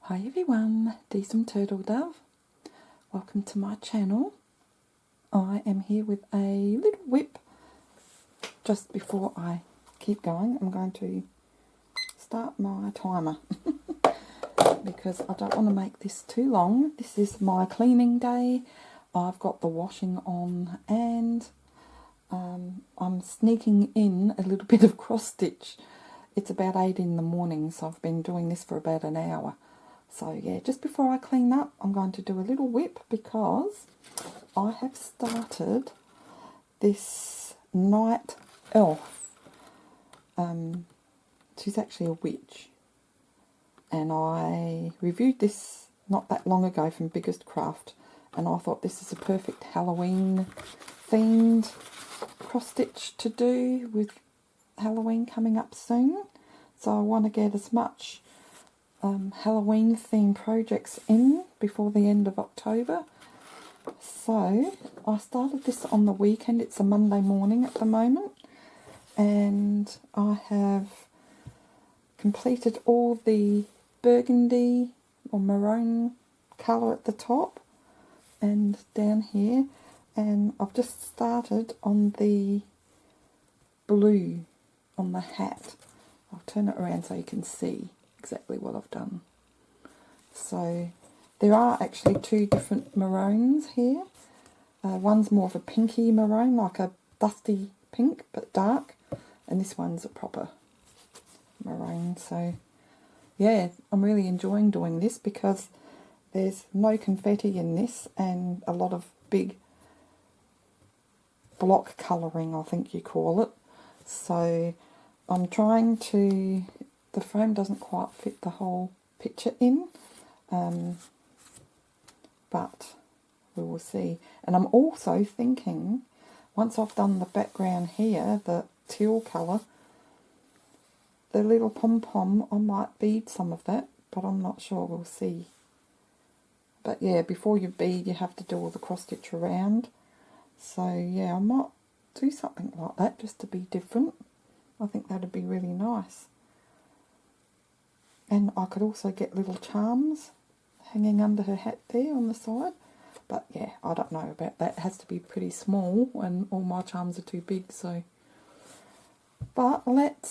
Hi everyone, Decent Turtle Dove. Welcome to my channel. I am here with a little whip. Just before I keep going, I'm going to start my timer because I don't want to make this too long. This is my cleaning day. I've got the washing on and I'm sneaking in a little bit of cross stitch. It's about 8 in the morning, so I've been doing this for about an hour. So yeah, just before I clean up, I'm going to do a little whip because I have started this night elf. She's actually a witch, and I reviewed this not that long ago from Biggest Craft, and I thought this is a perfect Halloween themed cross stitch to do with Halloween coming up soon. So I want to get as much Halloween themed projects in before the end of October. So I started this on the weekend. It's a Monday morning at the moment, and I have completed all the burgundy or maroon colour at the top and down here, and I've just started on the blue on the hat. I'll turn it around so you can see exactly what I've done. So there are actually two different maroons here. One's more of a pinky maroon, like a dusty pink but dark, and this one's a proper maroon. So yeah, I'm really enjoying doing this because there's no confetti in this and a lot of big block colouring, I think you call it. So I'm trying to, the frame doesn't quite fit the whole picture in, but we will see. And I'm also thinking, once I've done the background here, the teal colour, the little pom-pom, I might bead some of that, but I'm not sure, we'll see. But yeah, before you bead, you have to do all the cross stitch around. So yeah, I might do something like that just to be different. I think that'd be really nice. And I could also get little charms hanging under her hat there on the side. But yeah, I don't know about that. It has to be pretty small and all my charms are too big, so. But let's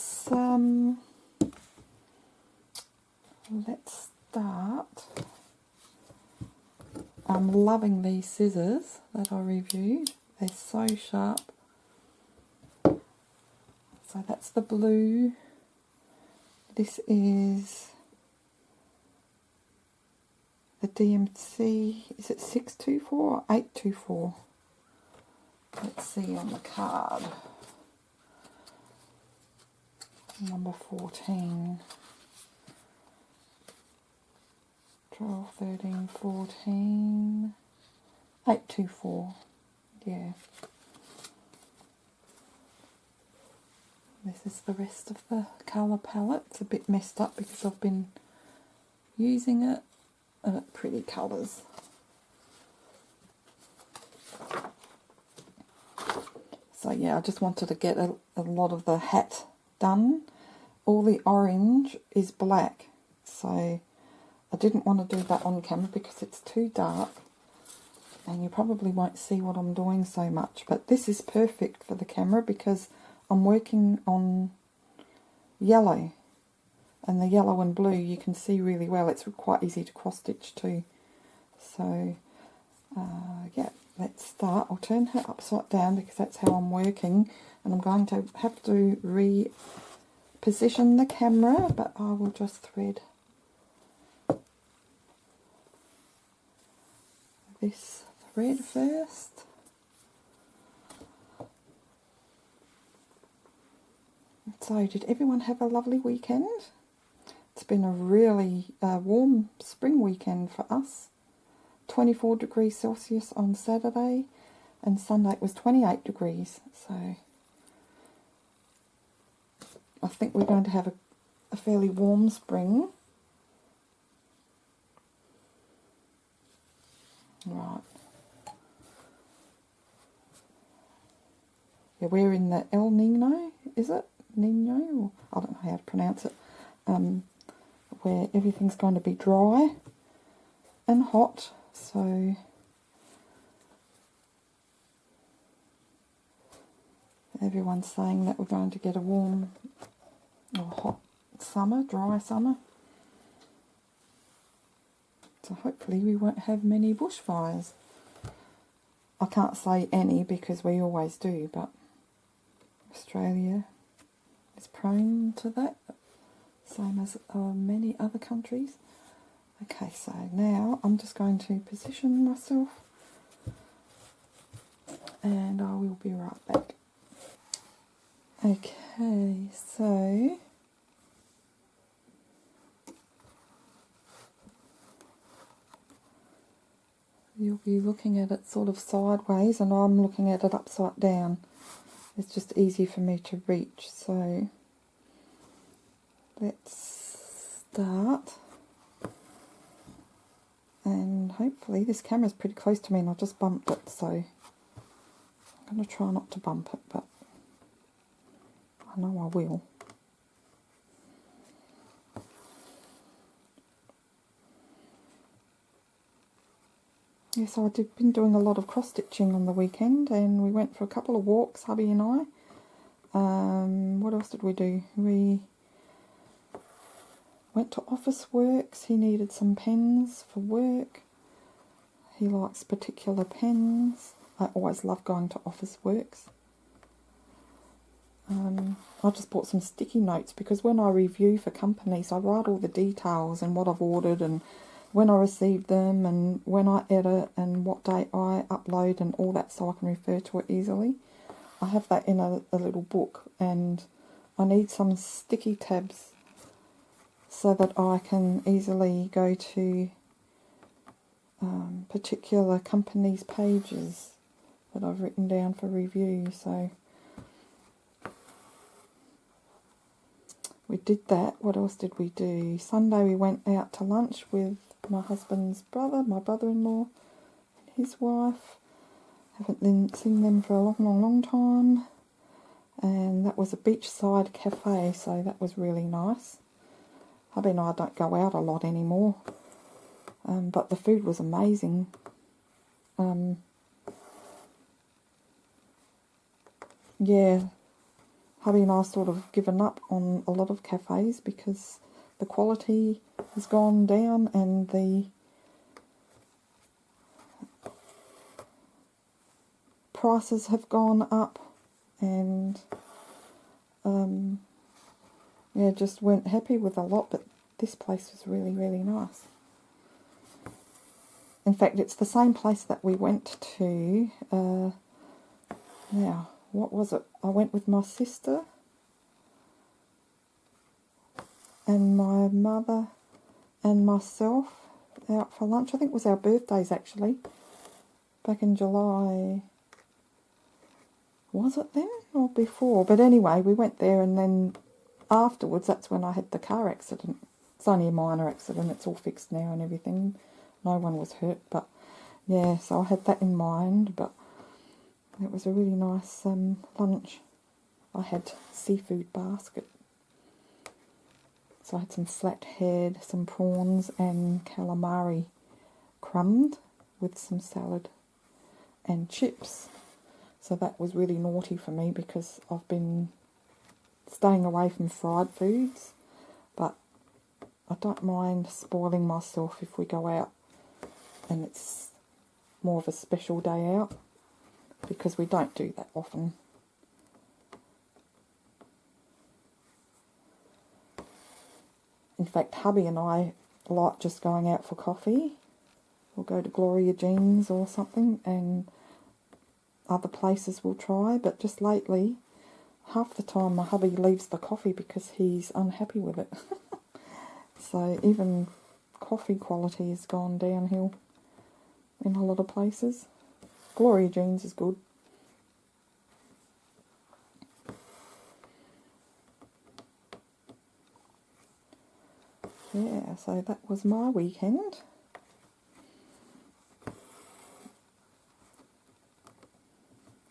start. I'm loving these scissors that I reviewed. They're so sharp. So that's the blue. This is the DMC. Is it 624 or 824? Let's see on the card. Number 14. 12, 13, 14. 824. Yeah. This is the rest of the colour palette. It's a bit messed up because I've been using it. Pretty colours. So yeah, I just wanted to get a lot of the hat done. All the orange is black, so I didn't want to do that on camera because it's too dark and you probably won't see what I'm doing so much. But this is perfect for the camera because I'm working on yellow, and the yellow and blue you can see really well. It's quite easy to cross stitch too. So yeah, let's start. I'll turn her upside down because that's how I'm working, and I'm going to have to reposition the camera, but I will just thread this thread first. So did everyone have a lovely weekend? It's been a really warm spring weekend for us. 24 degrees Celsius on Saturday, and Sunday it was 28 degrees. So I think we're going to have a fairly warm spring. Right. Yeah, we're in the El Nino, is it? Nino? Or, I don't know how to pronounce it. where everything's going to be dry and hot, so everyone's saying that we're going to get a warm or hot summer, dry summer. So hopefully we won't have many bushfires. I can't say any because we always do, but Australia is prone to that, same as many other countries. Okay, so now I'm just going to position myself and I will be right back. Okay, so you'll be looking at it sort of sideways and I'm looking at it upside down. It's just easy for me to reach, so let's start. And hopefully this camera's pretty close to me and I just bumped it, so I'm going to try not to bump it, but I know I will. Yes, I've been doing a lot of cross-stitching on the weekend and we went for a couple of walks, hubby and I. What else did we do? We went to Office Works. He needed some pens for work. He likes particular pens. I always love going to Office Works. I just bought some sticky notes because when I review for companies I write all the details and what I've ordered and when I receive them and when I edit and what date I upload and all that, so I can refer to it easily. I have that in a little book, and I need some sticky tabs so that I can easily go to particular companies' pages that I've written down for review. So we did that. What else did we do? Sunday we went out to lunch with my husband's brother, my brother-in-law and his wife. Haven't seen them for a long time. And that was a beachside cafe, so that was really nice. Hubby and I don't go out a lot anymore, but the food was amazing. Yeah, hubby and I sort of given up on a lot of cafes because the quality has gone down and the prices have gone up, and yeah, just weren't happy with a lot, but this place was really, really nice. In fact, it's the same place that we went to, now, what was it? I went with my sister and my mother and myself out for lunch. I think it was our birthdays actually, back in July. Was it then or before? But anyway, we went there and then afterwards, that's when I had the car accident. It's only a minor accident, it's all fixed now and everything. No one was hurt, but yeah, so I had that in mind, but it was a really nice lunch. I had seafood basket. So I had some flathead, some prawns and calamari crumbed with some salad and chips. So that was really naughty for me because I've been staying away from fried foods, but I don't mind spoiling myself if we go out and it's more of a special day out, because we don't do that often. In fact, hubby and I like just going out for coffee. We'll go to Gloria Jean's or something, and other places we'll try, but just lately, half the time my hubby leaves the coffee because he's unhappy with it. So even coffee quality has gone downhill in a lot of places. Gloria Jean's is good. Yeah, so that was my weekend.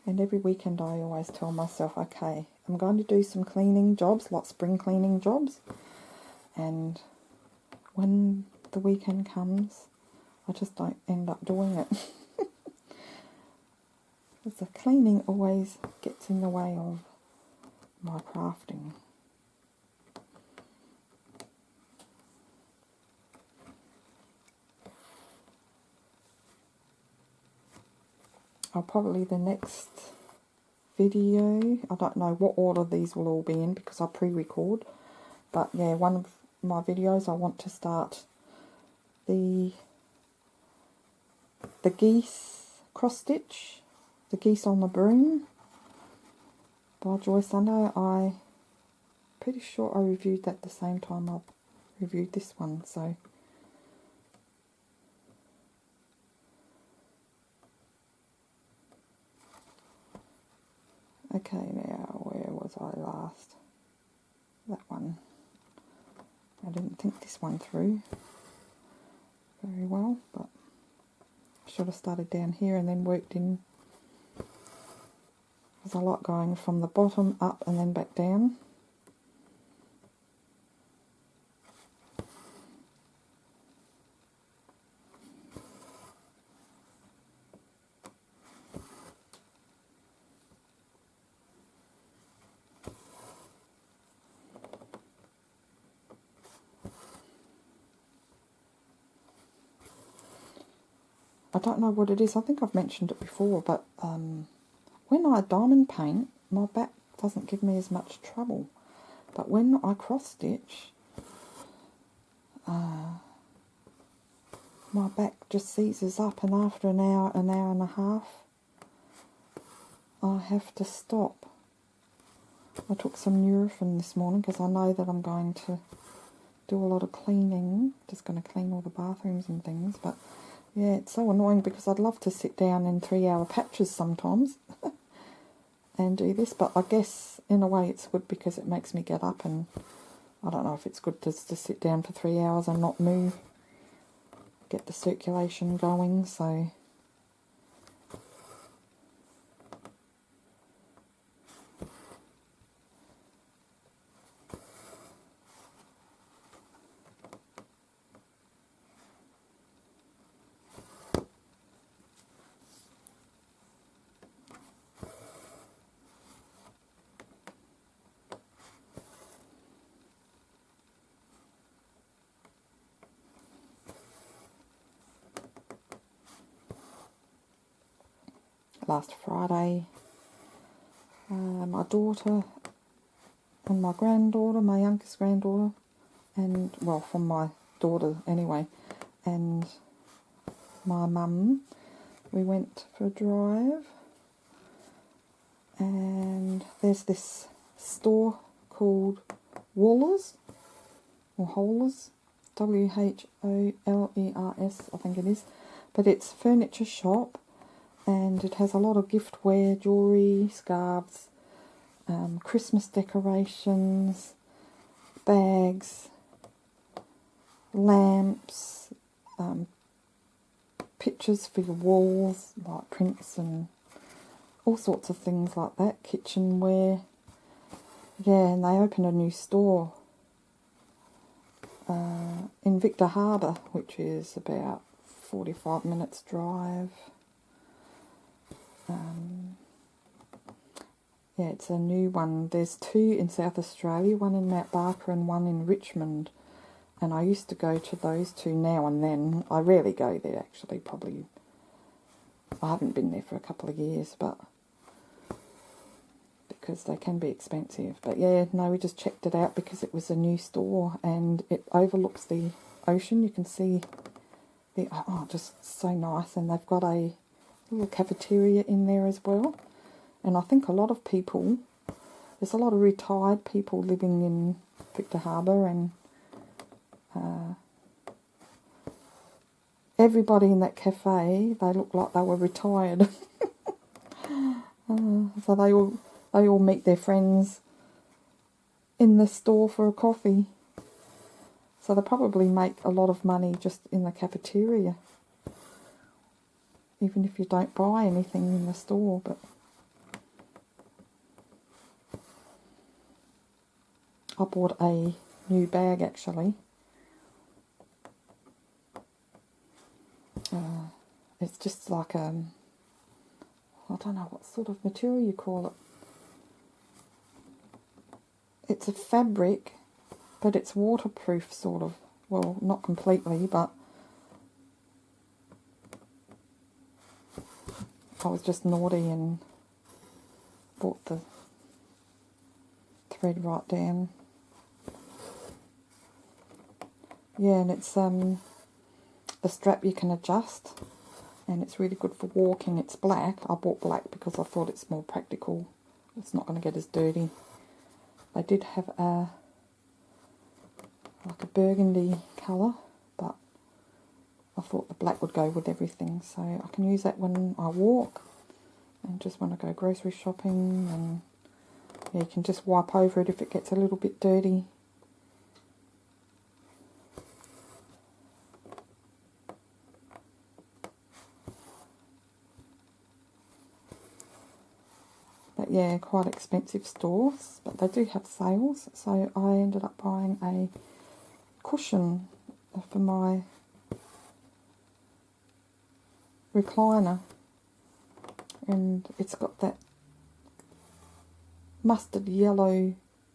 And every weekend I always tell myself, okay, I'm going to do some cleaning jobs, like spring cleaning jobs. And when the weekend comes, I just don't end up doing it. Because the cleaning always gets in the way of my crafting. I'll probably the next video, I don't know what order these will all be in because I pre-record, but yeah, one of my videos I want to start the geese cross stitch, the geese on the broom by Joyce Sunday. I'm pretty sure I reviewed that the same time I reviewed this one, so okay, now where was I last? That one. I didn't think this one through very well, but I should have started down here and then worked in, because I like going from the bottom up and then back down. I don't know what it is, I think I've mentioned it before, but when I diamond paint, my back doesn't give me as much trouble. But when I cross stitch, my back just seizes up, and after an hour and a half, I have to stop. I took some Nurofen this morning because I know that I'm going to do a lot of cleaning, just going to clean all the bathrooms and things, but yeah, it's so annoying because I'd love to sit down in 3-hour patches sometimes and do this, but I guess in a way it's good because it makes me get up, and I don't know if it's good just to sit down for 3 hours and not move, get the circulation going, so last Friday, my daughter and my granddaughter, my youngest granddaughter, and, well, from my daughter anyway, and my mum, we went for a drive, and there's this store called Whollers, or Holers, Wholers, I think it is, but it's a furniture shop, and it has a lot of giftware, jewellery, scarves, Christmas decorations, bags, lamps, pictures for your walls, like prints and all sorts of things like that, kitchenware. Yeah, and they opened a new store in Victor Harbour, which is about 45 minutes drive. Yeah, it's a new one. There's 2 in South Australia, one in Mount Barker and one in Richmond. And I used to go to those 2 now and then. I rarely go there, actually, probably. I haven't been there for a couple of years, but because they can be expensive. But yeah, no, we just checked it out because it was a new store and it overlooks the ocean. You can see the, oh, just so nice. And they've got a little cafeteria in there as well. And I think a lot of people, there's a lot of retired people living in Victor Harbour, and everybody in that cafe, they look like they were retired. So they all meet their friends in the store for a coffee. So they probably make a lot of money just in the cafeteria, even if you don't buy anything in the store. But I bought a new bag, actually. It's just like I don't know what sort of material you call it. It's a fabric, but it's waterproof sort of. Well, not completely, but I was just naughty and bought the thread right down. Yeah, and it's the strap you can adjust, and it's really good for walking. It's black. I bought black because I thought it's more practical. It's not going to get as dirty. They did have like a burgundy colour, but I thought the black would go with everything, so I can use that when I walk and just when I go grocery shopping, and yeah, you can just wipe over it if it gets a little bit dirty. But yeah, quite expensive stores, but they do have sales, so I ended up buying a cushion for my recliner, and it's got that mustard yellow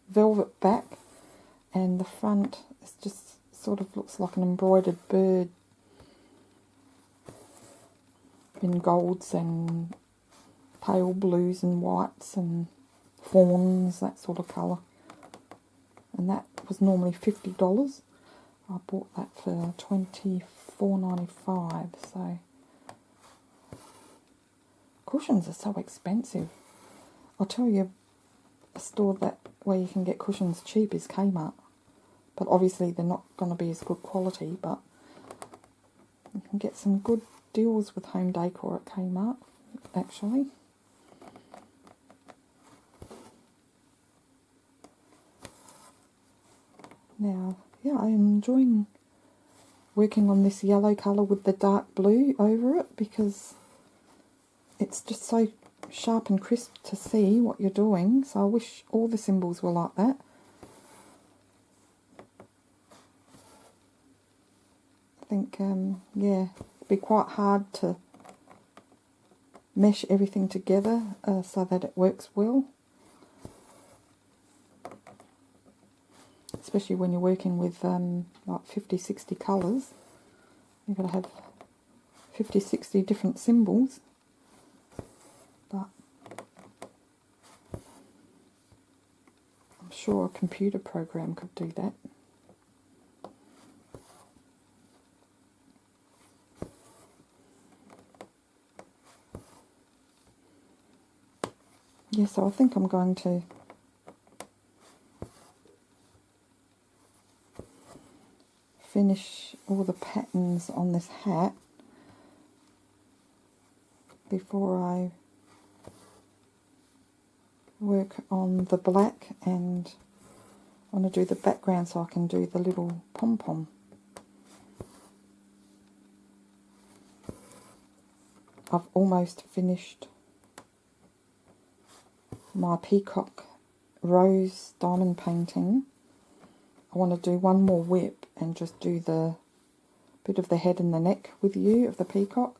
velvet back, and the front is just sort of looks like an embroidered bird in golds and pale blues and whites and fawns, that sort of colour. And that was normally $50. I bought that for $24.95. So cushions are so expensive. I'll tell you, a store that where you can get cushions cheap is Kmart. But obviously they're not going to be as good quality, but you can get some good deals with home decor at Kmart, actually. Now, yeah, I'm enjoying working on this yellow colour with the dark blue over it, because it's just so sharp and crisp to see what you're doing. So I wish all the symbols were like that. I think, yeah, it'd be quite hard to mesh everything together so that it works well. Especially when you're working with like 50, 60 colours. You've got to have 50, 60 different symbols. But I'm sure a computer program could do that. Yeah, so I think I'm going to finish all the patterns on this hat before I work on the black, and I want to do the background so I can do the little pom-pom. I've almost finished my peacock rose diamond painting. I want to do one more whip and just do the bit of the head and the neck with you of the peacock.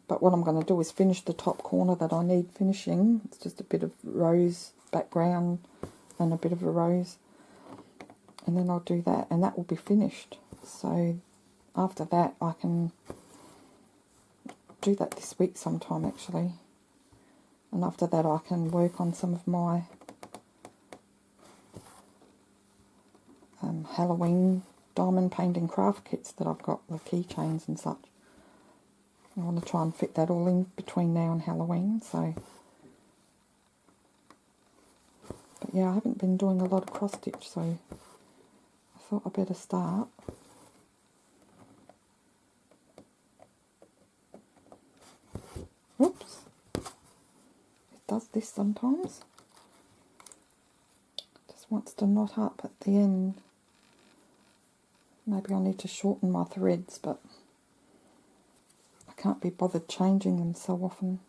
But what I'm going to do is finish the top corner that I need finishing. It's just a bit of rose background and a bit of a rose. And then I'll do that, and that will be finished. So after that I can do that this week sometime, actually. And after that I can work on some of my Halloween diamond painting craft kits that I've got, the keychains and such. I want to try and fit that all in between now and Halloween, so. But yeah, I haven't been doing a lot of cross stitch, so I thought I'd better start. Whoops. It does this sometimes. Just wants to knot up at the end. Maybe I need to shorten my threads, but I can't be bothered changing them so often.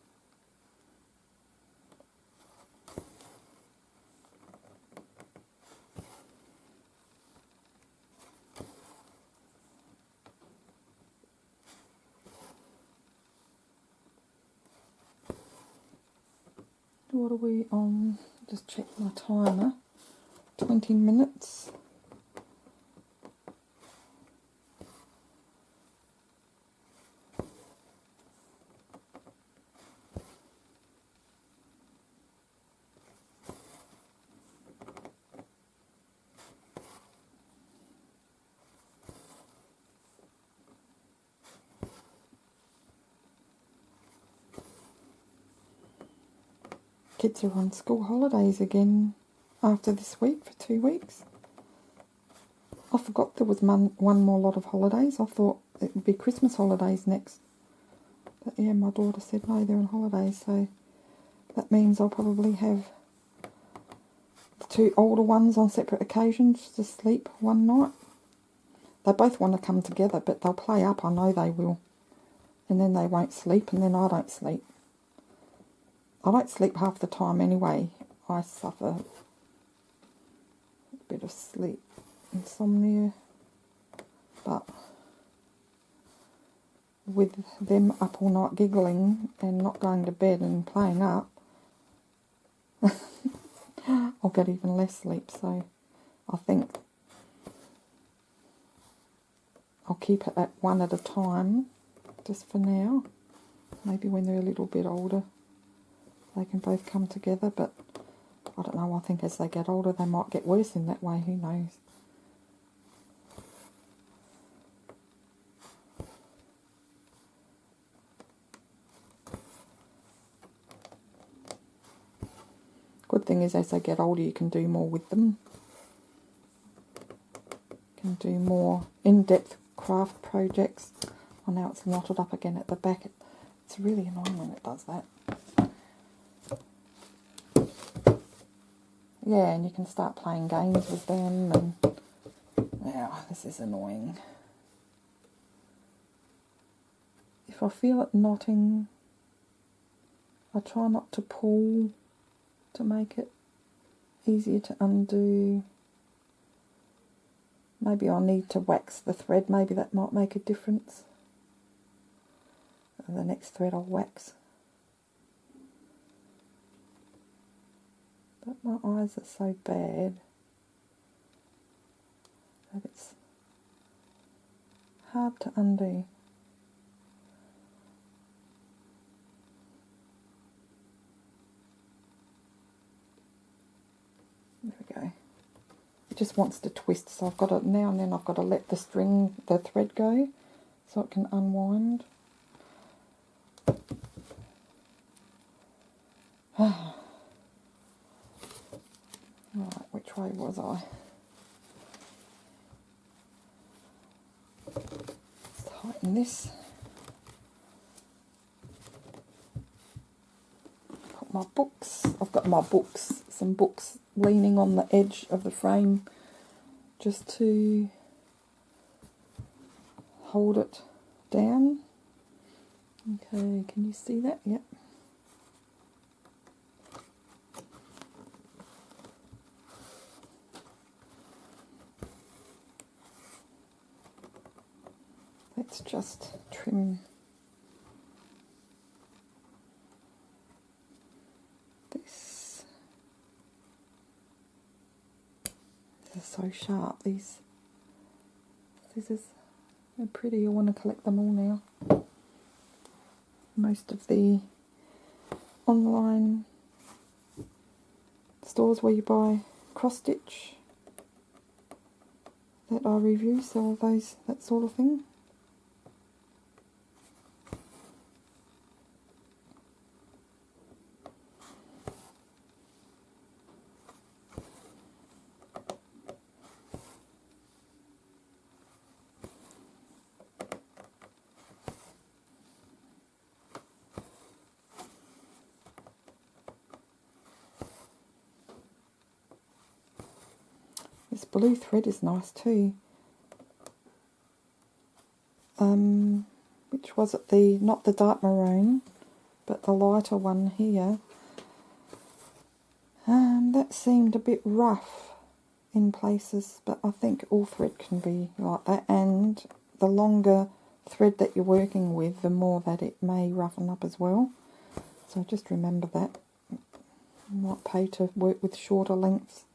What are we on? Just check my timer. 20 minutes. Kids are on school holidays again after this week for 2 weeks. I forgot there was one more lot of holidays. I thought it would be Christmas holidays next. But yeah, my daughter said no, they're on holidays, so that means I'll probably have the 2 older ones on separate occasions to sleep one night. They both want to come together, but they'll play up, I know they will. And then they won't sleep, and then I don't sleep. I don't sleep half the time anyway. I suffer a bit of sleep insomnia. But with them up all night giggling and not going to bed and playing up, I'll get even less sleep. So I think I'll keep it at one at a time just for now. Maybe when they're a little bit older they can both come together, but I don't know, I think as they get older they might get worse in that way, who knows. Good thing is as they get older you can do more with them. You can do more in-depth craft projects. Oh, now it's knotted up again at the back. It's really annoying when it does that. Yeah, and you can start playing games with them, and yeah, this is annoying. If I feel it knotting, I try not to pull to make it easier to undo. Maybe I'll need to wax the thread, maybe that might make a difference. And the next thread I'll wax. But my eyes are so bad that it's hard to undo. There we go. It just wants to twist, so I've got to, now and then I've got to let the thread go so it can unwind. Right, which way was I? Let's tighten this. Put my books. I've got my books, some books leaning on the edge of the frame just to hold it down. Okay, can you see that? Yep. Let's just trim this. These are so sharp, these scissors. They're pretty, I want to collect them all now. Most of the online stores where you buy cross stitch that I review sell those, that sort of thing. This blue thread is nice too. Which was it? Not the dark maroon, but the lighter one here. That seemed a bit rough in places, but I think all thread can be like that. And the longer thread that you're working with, the more that it may roughen up as well. So just remember that. I might pay to work with shorter lengths.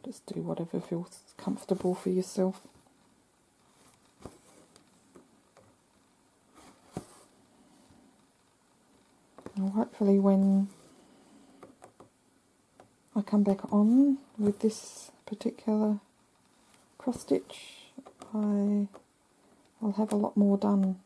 Just do whatever feels comfortable for yourself. And hopefully when I come back on with this particular cross stitch, I'll have a lot more done.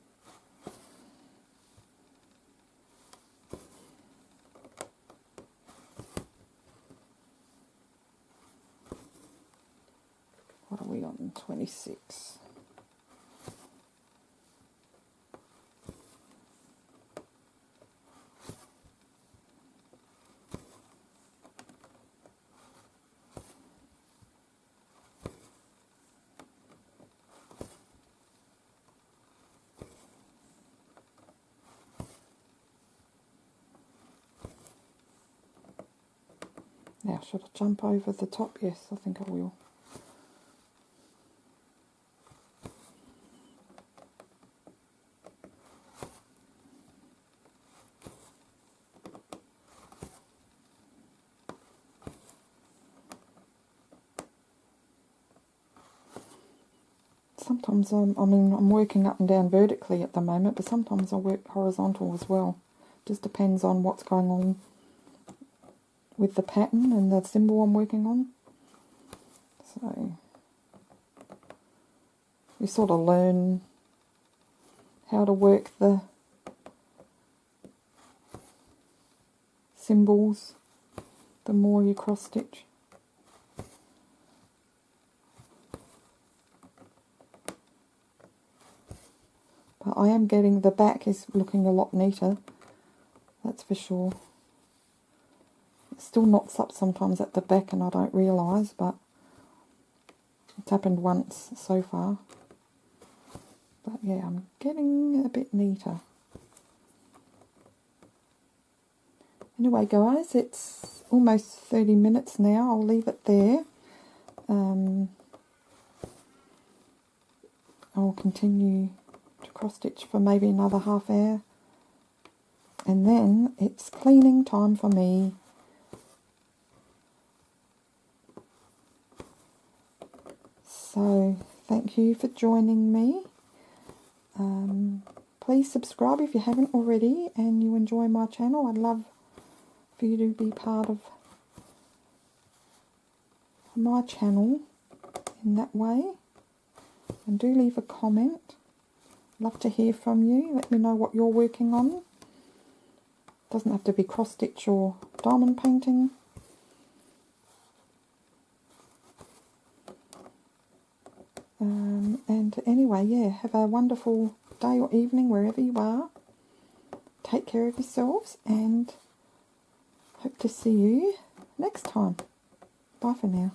What are we on? 26. Now, should I jump over the top? Yes, I think I will. Sometimes I'm working up and down vertically at the moment, but sometimes I work horizontal as well. Just depends on what's going on with the pattern and the symbol I'm working on. So you sort of learn how to work the symbols the more you cross stitch. But I am getting, the back is looking a lot neater, that's for sure. It still knots up sometimes at the back and I don't realise, but it's happened once so far. But yeah, I'm getting a bit neater. Anyway guys, it's almost 30 minutes now, I'll leave it there. I'll continue to cross stitch for maybe another half hour, and then it's cleaning time for me. So thank you for joining me. Please subscribe if you haven't already and you enjoy my channel. I'd love for you to be part of my channel in that way, and do leave a comment. Love to hear from you. Let me know what you're working on. Doesn't have to be cross stitch or diamond painting. And anyway, yeah, have a wonderful day or evening wherever you are. Take care of yourselves and hope to see you next time. Bye for now.